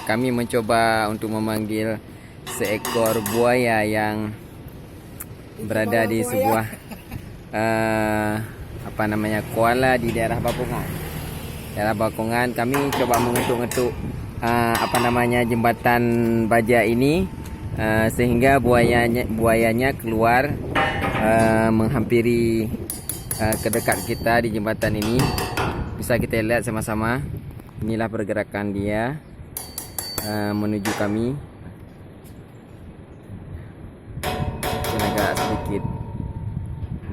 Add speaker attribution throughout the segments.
Speaker 1: kami mencoba untuk memanggil seekor buaya yang berada di sebuah koala di daerah Bakungan. Daerah Bakungan kami coba mengetuk-ngetuk jembatan baja ini sehingga buayanya keluar menghampiri ke dekat kita di jembatan ini. Bisa kita lihat sama-sama. Inilah pergerakan dia menuju kami. Agak sedikit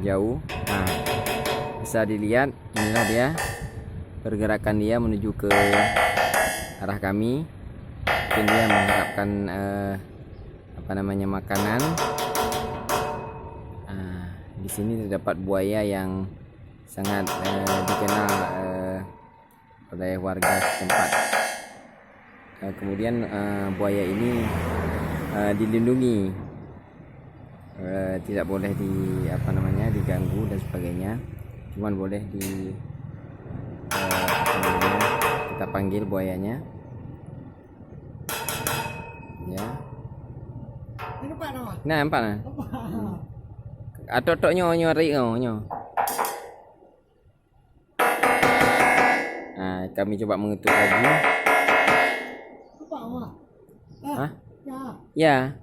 Speaker 1: jauh. Nah, bisa dilihat inilah dia pergerakan dia menuju ke arah kami. Mungkin dia mengharapkan makanan. Di sini terdapat buaya yang sangat dikenal oleh warga setempat. Kemudian buaya ini dilindungi, tidak boleh diganggu dan sebagainya. Cuman boleh kita panggil buayanya. Ya. Nah, nampak nah. Atau nyori nyo. Nah, kami coba mengetuk lagi. Hah? Ya.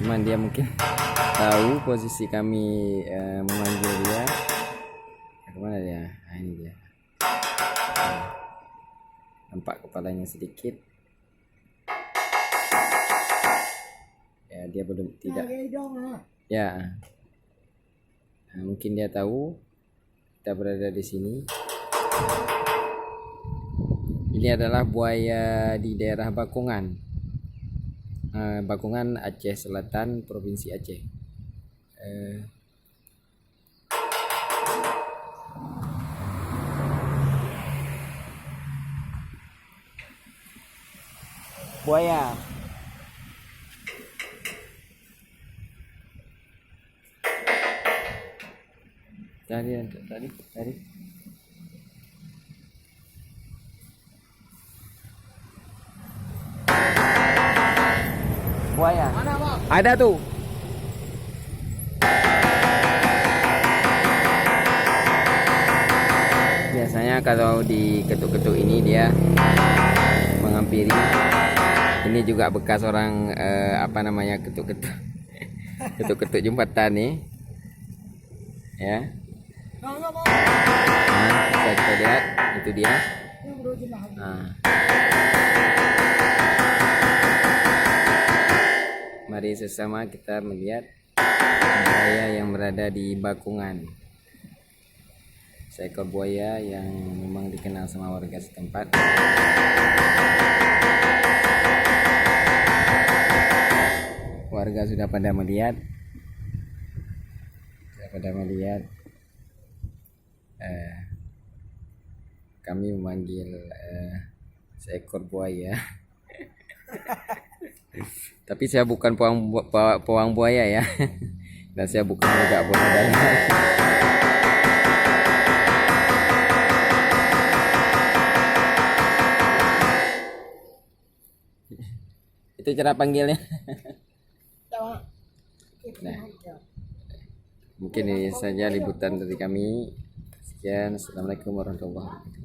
Speaker 1: Cuman dia mungkin tahu posisi kami memanggil dia. Kemana dia? Nah, ini dia. Nampak kepalanya sedikit. Ya, dia belum tidak. Ya. Nah, mungkin dia tahu kita berada di sini. Ini adalah buaya di daerah Bakungan. Bakungan, Aceh Selatan, Provinsi Aceh. Buaya. Tadi. Buaya. Mana, Bang? Ada tuh. Biasanya kalau di ketuk-ketuk ini dia menghampiri. Ini juga bekas orang ketuk-ketuk. Ketuk-ketuk jembatan nih. Ya. Nah, bisa kita lihat itu dia. Nah. Mari sesama kita melihat buaya yang berada di Bakungan. Seekor buaya yang memang dikenal sama warga setempat. Warga sudah pada melihat. Kami memanggil seekor buaya. Tapi saya bukan pawang buaya ya. Dan saya bukan juga buaya darat. Itu cara panggilnya. Nah, mungkin ini saja liputan dari kami. Sekian, assalamualaikum warahmatullahi wabarakatuh.